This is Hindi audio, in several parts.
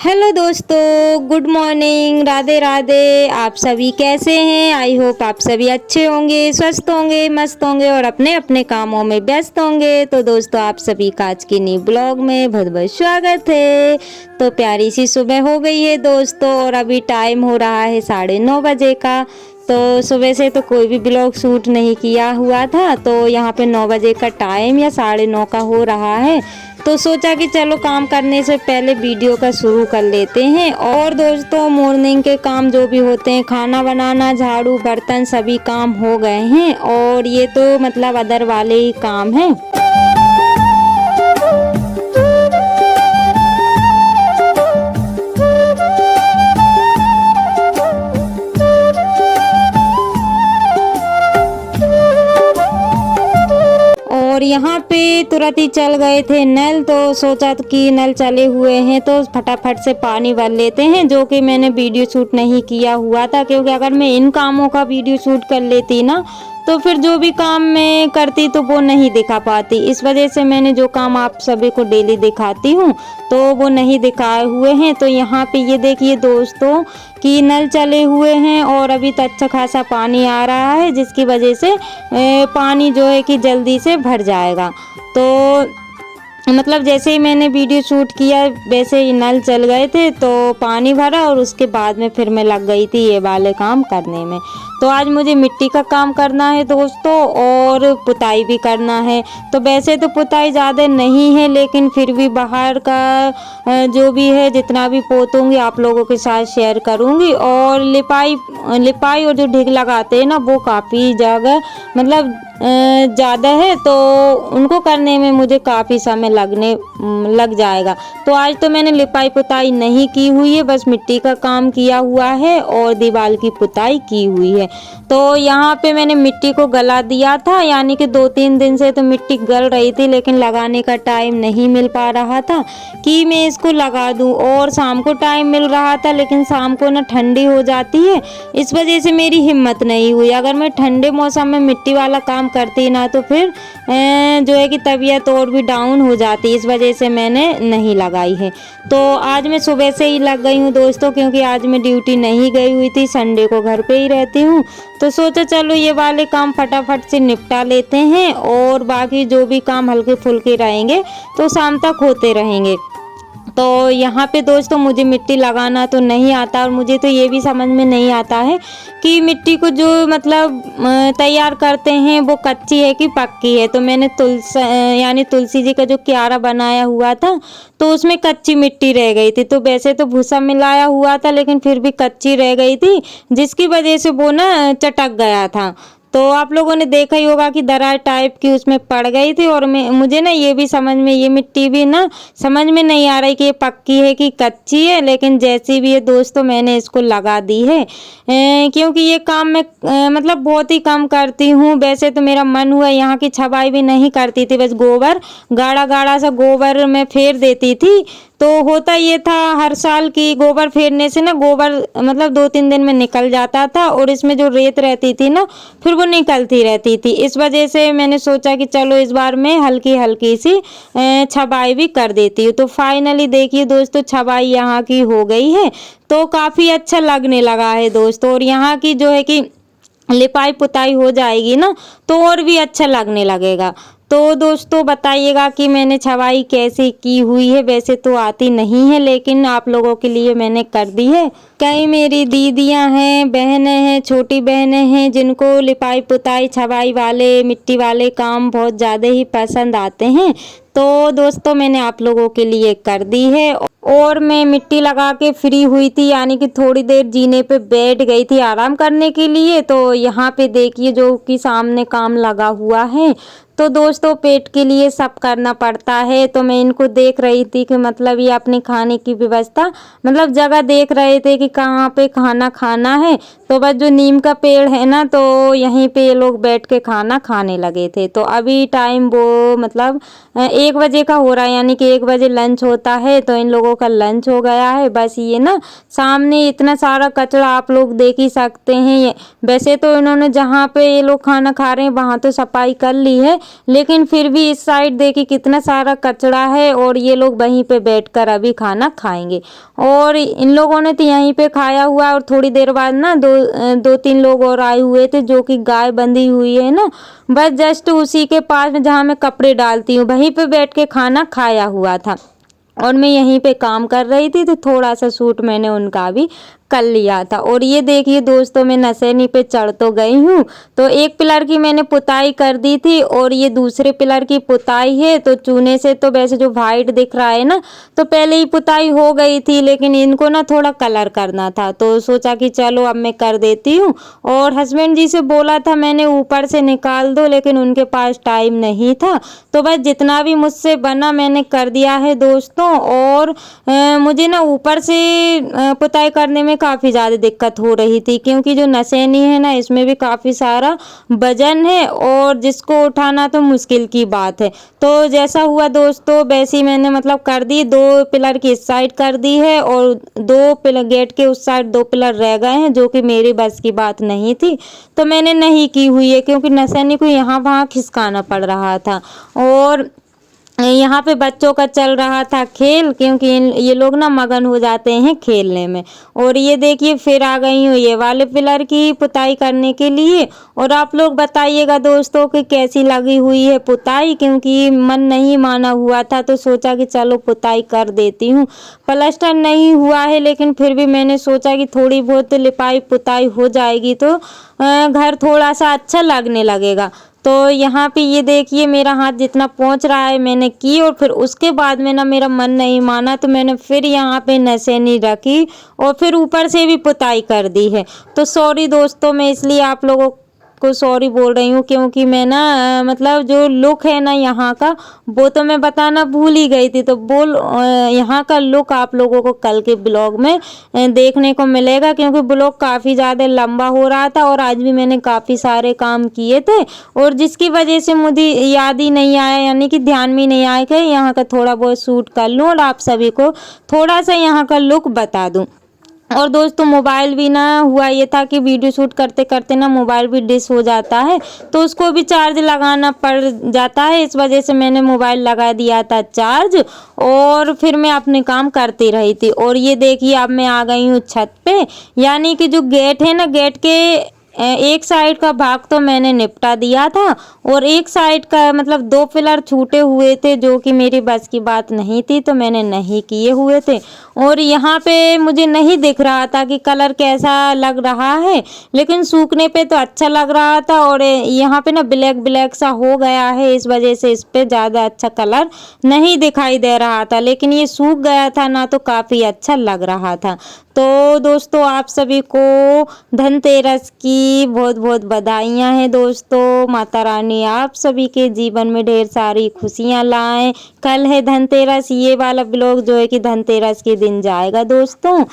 हेलो दोस्तों, गुड मॉर्निंग, राधे राधे। आप सभी कैसे हैं? आई होप आप सभी अच्छे होंगे, स्वस्थ होंगे, मस्त होंगे और अपने अपने कामों में व्यस्त होंगे। तो दोस्तों, आप सभी का आज के न्यू ब्लॉग में बहुत बहुत स्वागत है। तो प्यारी सी सुबह हो गई है दोस्तों और अभी टाइम हो रहा है 9:30 बजे का। तो सुबह से तो कोई भी ब्लॉग शूट नहीं किया हुआ था, तो यहाँ पे 9 बजे का टाइम या 9:30 का हो रहा है। तो सोचा कि चलो काम करने से पहले वीडियो का शुरू कर लेते हैं। और दोस्तों, मॉर्निंग के काम जो भी होते हैं, खाना बनाना, झाड़ू, बर्तन, सभी काम हो गए हैं और ये तो मतलब अदर वाले ही काम हैं। और यहाँ पे तुरंत ही चल गए थे नल, तो सोचा कि नल चले हुए हैं तो फटाफट से पानी भर लेते हैं, जो कि मैंने वीडियो शूट नहीं किया हुआ था। क्योंकि अगर मैं इन कामों का वीडियो शूट कर लेती ना, तो फिर जो भी काम मैं करती तो वो नहीं दिखा पाती। इस वजह से मैंने जो काम आप सभी को डेली दिखाती हूँ तो वो नहीं दिखाए हुए हैं। तो यहाँ पे ये देखिए दोस्तों कि नल चले हुए हैं और अभी तक अच्छा खासा पानी आ रहा है, जिसकी वजह से पानी जो है कि जल्दी से भर जाएगा। तो मतलब जैसे ही मैंने वीडियो शूट किया वैसे ही नल चल गए थे, तो पानी भरा और उसके बाद में फिर मैं लग गई थी ये वाले काम करने में। तो आज मुझे मिट्टी का काम करना है दोस्तों और पुताई भी करना है। तो वैसे तो पुताई ज़्यादा नहीं है, लेकिन फिर भी बाहर का जो भी है जितना भी पोतूंगी आप लोगों के साथ शेयर करूंगी। और लिपाई और जो ढिग लगाते हैं ना, वो काफ़ी जगह मतलब ज़्यादा है, तो उनको करने में मुझे काफ़ी समय लग जाएगा। तो आज तो मैंने लिपाई पुताई नहीं की हुई है, बस मिट्टी का काम किया हुआ है और दीवार की पुताई की हुई है। तो यहाँ पे मैंने मिट्टी को गला दिया था, यानी कि 2-3 दिन से तो मिट्टी गल रही थी, लेकिन लगाने का टाइम नहीं मिल पा रहा था कि मैं इसको लगा दूँ। और शाम को टाइम मिल रहा था, लेकिन शाम को ना ठंडी हो जाती है, इस वजह से मेरी हिम्मत नहीं हुई। अगर मैं ठंडे मौसम में मिट्टी वाला काम करती ना, तो फिर जो है कि तबीयत और भी डाउन हो जाती, इस वजह से मैंने नहीं लगाई है। तो आज मैं सुबह से ही लग गई हूँ दोस्तों, क्योंकि आज मैं ड्यूटी नहीं गई हुई थी, संडे को घर पे ही रहती हूँ। तो सोचा चलो ये वाले काम फटाफट से निपटा लेते हैं और बाकी जो भी काम हल्के फुल्के रहेंगे तो शाम तक होते रहेंगे। तो यहाँ पे दोस्तों मुझे मिट्टी लगाना तो नहीं आता और मुझे तो ये भी समझ में नहीं आता है कि मिट्टी को जो मतलब तैयार करते हैं वो कच्ची है कि पक्की है। तो मैंने तुलसी जी का जो क्यारा बनाया हुआ था, तो उसमें कच्ची मिट्टी रह गई थी। तो वैसे तो भूसा मिलाया हुआ था, लेकिन फिर भी कच्ची रह गई थी, जिसकी वजह से वो ना चटक गया था। तो आप लोगों ने देखा ही होगा कि दरार टाइप की उसमें पड़ गई थी। और मुझे ना ये भी समझ में, ये मिट्टी भी ना समझ में नहीं आ रही कि ये पक्की है कि कच्ची है, लेकिन जैसी भी है दोस्तों मैंने इसको लगा दी है। क्योंकि ये काम मैं मतलब बहुत ही कम करती हूँ। वैसे तो मेरा मन हुआ यहाँ की छपाई भी नहीं करती थी, बस गोबर गाढ़ा गाढ़ा सा गोबर में फेर देती थी। तो होता ये था हर साल की गोबर फेरने से ना गोबर मतलब 2-3 दिन में निकल जाता था और इसमें जो रेत रहती थी ना फिर वो निकलती रहती थी। इस वजह से मैंने सोचा कि चलो इस बार मैं हल्की हल्की सी छबाई भी कर देती हूँ। तो फाइनली देखिए दोस्तों, छबाई यहाँ की हो गई है, तो काफ़ी अच्छा लगने लगा है दोस्तों। और यहाँ की जो है कि लिपाई पुताई हो जाएगी ना, तो और भी अच्छा लगने लगेगा। तो दोस्तों बताइएगा कि मैंने छवाई कैसे की हुई है। वैसे तो आती नहीं है, लेकिन आप लोगों के लिए मैंने कर दी है। कई मेरी दीदियां हैं, बहनें हैं, छोटी बहनें हैं, जिनको लिपाई पुताई छवाई वाले मिट्टी वाले काम बहुत ज़्यादा ही पसंद आते हैं। तो दोस्तों मैंने आप लोगों के लिए कर दी है। और मैं मिट्टी लगा के फ्री हुई थी, यानी कि थोड़ी देर जीने पे बैठ गई थी आराम करने के लिए। तो यहाँ पे देखिए जो कि सामने काम लगा हुआ है। तो दोस्तों पेट के लिए सब करना पड़ता है। तो मैं इनको देख रही थी कि मतलब ये अपने खाने की व्यवस्था मतलब जगह देख रहे थे कि कहाँ पे खाना खाना है। तो बस जो नीम का पेड़ है ना, तो यहीं पे ये लोग बैठ के खाना खाने लगे थे। तो अभी टाइम वो मतलब 1 बजे का हो रहा है, यानी कि 1 बजे लंच होता है, तो इन लोगों का लंच हो गया है। बस ये ना सामने इतना सारा कचरा आप लोग देख ही सकते हैं। वैसे तो इन्होंने जहाँ पे ये लोग खाना खा रहे हैं वहाँ तो सफाई कर ली है, लेकिन फिर भी इस साइड देखिए कितना सारा कचरा है और ये लोग वहीं पे बैठकर अभी खाना खाएंगे। और इन लोगों ने तो यहीं पे खाया हुआ है और थोड़ी देर बाद ना 2-3 लोग और आए हुए थे, जो कि गाय बंधी हुई है ना, बस जस्ट उसी के पास में जहाँ मैं कपड़े डालती हूँ वहीं पे बैठ के खाना खाया हुआ था। और मैं यहीं पे काम कर रही थी, तो थोड़ा सा शूट मैंने उनका भी कर लिया था। और ये देखिए दोस्तों, मैं नशेनी पे चढ़ तो गई हूँ। तो एक पिलर की मैंने पुताई कर दी थी और ये दूसरे पिलर की पुताई है। तो चूने से तो वैसे जो वाइट दिख रहा है ना, तो पहले ही पुताई हो गई थी, लेकिन इनको ना थोड़ा कलर करना था, तो सोचा कि चलो अब मैं कर देती हूँ। और हस्बैंड जी से बोला था मैंने ऊपर से निकाल दो, लेकिन उनके पास टाइम नहीं था, तो बस जितना भी मुझसे बना मैंने कर दिया है दोस्तों। और मुझे ना ऊपर से पुताई करने में काफ़ी ज़्यादा दिक्कत हो रही थी, क्योंकि जो नशेनी है ना इसमें भी काफ़ी सारा वजन है और जिसको उठाना तो मुश्किल की बात है। तो जैसा हुआ दोस्तों वैसे ही मैंने मतलब कर दी। 2 पिलर की इस साइड कर दी है और 2 पिलर गेट के उस साइड 2 पिलर रह गए हैं, जो कि मेरी बस की बात नहीं थी, तो मैंने नहीं की हुई है, क्योंकि नशेनी को यहाँ वहाँ खिसकाना पड़ रहा था। और यहाँ पे बच्चों का चल रहा था खेल, क्योंकि ये लोग ना मगन हो जाते हैं खेलने में। और ये देखिए फिर आ गई हूँ ये वाले पिलर की पुताई करने के लिए। और आप लोग बताइएगा दोस्तों कि कैसी लगी हुई है पुताई, क्योंकि मन नहीं माना हुआ था, तो सोचा कि चलो पुताई कर देती हूँ। प्लास्टर नहीं हुआ है, लेकिन फिर भी मैंने सोचा कि थोड़ी बहुत लिपाई पुताई हो जाएगी तो घर थोड़ा सा अच्छा लगने लगेगा। तो यहाँ पे ये देखिए मेरा हाथ जितना पहुँच रहा है मैंने की, और फिर उसके बाद में ना मेरा मन नहीं माना, तो मैंने फिर यहाँ पे नशेनी रखी और फिर ऊपर से भी पुताई कर दी है। तो सॉरी दोस्तों, मैं इसलिए आप लोगों को सॉरी बोल रही हूँ, क्योंकि मैं ना मतलब जो लुक है ना यहाँ का, वो तो मैं बताना भूल ही गई थी। तो यहाँ का लुक आप लोगों को कल के ब्लॉग में देखने को मिलेगा, क्योंकि ब्लॉग काफ़ी ज़्यादा लंबा हो रहा था और आज भी मैंने काफ़ी सारे काम किए थे, और जिसकी वजह से मुझे याद ही नहीं आया, यानी कि ध्यान में नहीं आया कि यहाँ का थोड़ा बहुत शूट कर लूँ और आप सभी को थोड़ा सा यहाँ का लुक बता दूँ। और दोस्तों मोबाइल भी ना हुआ ये था कि वीडियो शूट करते करते ना मोबाइल भी डिस हो जाता है, तो उसको भी चार्ज लगाना पड़ जाता है, इस वजह से मैंने मोबाइल लगा दिया था चार्ज और फिर मैं अपने काम करती रही थी। और ये देखिए अब मैं आ गई हूँ छत पे, यानी कि जो गेट है ना, गेट के एक साइड का भाग तो मैंने निपटा दिया था और एक साइड का मतलब 2 पिलर छूटे हुए थे, जो कि मेरी बस की बात नहीं थी, तो मैंने नहीं किए हुए थे। और यहाँ पे मुझे नहीं दिख रहा था कि कलर कैसा लग रहा है, लेकिन सूखने पे तो अच्छा लग रहा था। और यहाँ पे ना ब्लैक ब्लैक सा हो गया है, इस वजह से इस पे ज़्यादा अच्छा कलर नहीं दिखाई दे रहा था, लेकिन ये सूख गया था ना, तो काफ़ी अच्छा लग रहा था। तो दोस्तों आप सभी को धनतेरस की बहुत बहुत बधाइयाँ हैं दोस्तों। माता रानी आप सभी के जीवन में ढेर सारी खुशियाँ लाएं। कल है धनतेरस, ये वाला ब्लॉग जो है कि धनतेरस के दिन जाएगा दोस्तों।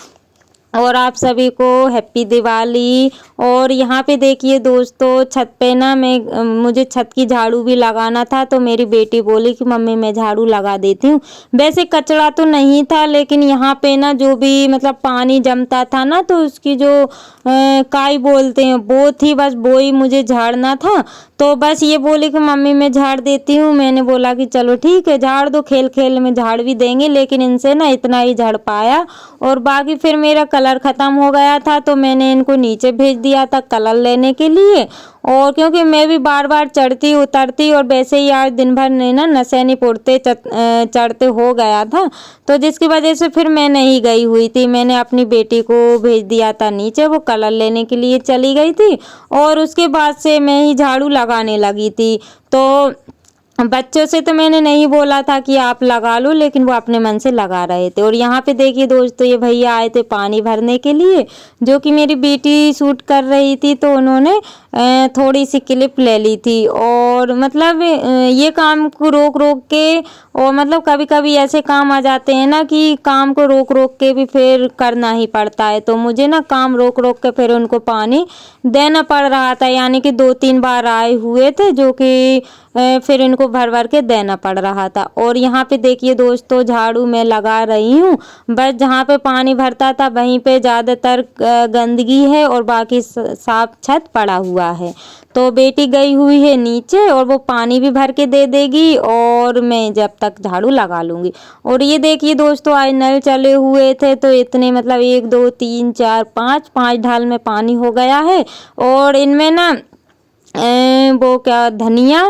और आप सभी को हैप्पी दिवाली। और यहाँ पे देखिए दोस्तों छत पे ना मुझे छत की झाड़ू भी लगाना था, तो मेरी बेटी बोली कि मम्मी मैं झाड़ू लगा देती हूँ। वैसे कचरा तो नहीं था, लेकिन यहाँ पे ना जो भी मतलब पानी जमता था ना, तो उसकी जो काई बोलते हैं वो थी, बस वो ही मुझे झाड़ना था। तो बस ये बोली कि मम्मी मैं झाड़ देती हूँ। मैंने बोला कि चलो ठीक है झाड़ दो, खेल खेल में झाड़ भी देंगे, लेकिन इनसे ना इतना ही झाड़ पाया। और बाकी फिर मेरा कलर ख़त्म हो गया था, तो मैंने इनको नीचे भेज दिया था कलर लेने के लिए। और क्योंकि मैं भी बार बार चढ़ती उतरती, और वैसे ही आज दिन भर नहीं ना नशेनी उड़ते चढ़ते हो गया था, तो जिसकी वजह से फिर मैं नहीं गई हुई थी। मैंने अपनी बेटी को भेज दिया था नीचे, वो कलर लेने के लिए चली गई थी, और उसके बाद से मैं ही झाड़ू लगाने लगी थी। तो बच्चों से तो मैंने नहीं बोला था कि आप लगा लो, लेकिन वो अपने मन से लगा रहे थे। और यहाँ पे देखिए दोस्तों ये भैया आए थे पानी भरने के लिए, जो कि मेरी बेटी शूट कर रही थी, तो उन्होंने थोड़ी सी क्लिप ले ली थी। और मतलब ये काम को रोक रोक के, और मतलब कभी कभी ऐसे काम आ जाते हैं ना कि काम को रोक रोक के भी फिर करना ही पड़ता है, तो मुझे ना काम रोक रोक के फिर उनको पानी देना पड़ रहा था। यानी कि 2-3 बार आए हुए थे, जो कि फिर इनको भर भर के देना पड़ रहा था। और यहाँ पे देखिए दोस्तों झाड़ू मैं लगा रही हूँ, बस जहाँ पे पानी भरता था वहीं पे ज़्यादातर गंदगी है और बाकी साफ छत पड़ा हुआ है। तो बेटी गई हुई है नीचे और वो पानी भी भर के दे देगी और मैं जब तक झाड़ू लगा लूँगी। और ये देखिए दोस्तों आज नल चले हुए थे तो इतने मतलब 1 2 3 4 5 ढाल में पानी हो गया है। और इनमें ना वो क्या धनिया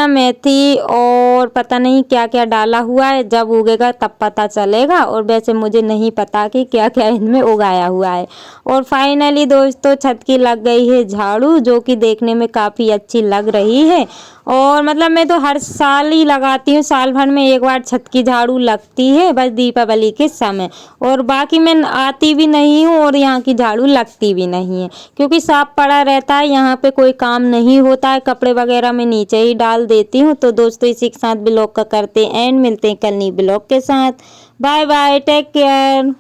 मेथी और पता नहीं क्या क्या डाला हुआ है, जब उगेगा तब पता चलेगा। और वैसे मुझे नहीं पता कि क्या क्या इनमें उगाया हुआ है। और फाइनली दोस्तों छत की लग गई है झाड़ू, जो कि देखने में काफ़ी अच्छी लग रही है। और मतलब मैं तो हर साल ही लगाती हूँ, साल भर में एक बार छत की झाड़ू लगती है बस दीपावली के समय। और बाकी मैं आती भी नहीं हूँ और यहाँ की झाड़ू लगती भी नहीं है, क्योंकि साफ पड़ा रहता है, यहाँ पे कोई काम नहीं होता है। कपड़े वगैरह मैं नीचे ही डाल देती हूँ। तो दोस्तों इसी के साथ ब्लॉग का करते हैं एंड, मिलते हैं कल नई ब्लॉग के साथ। Bye bye, take care.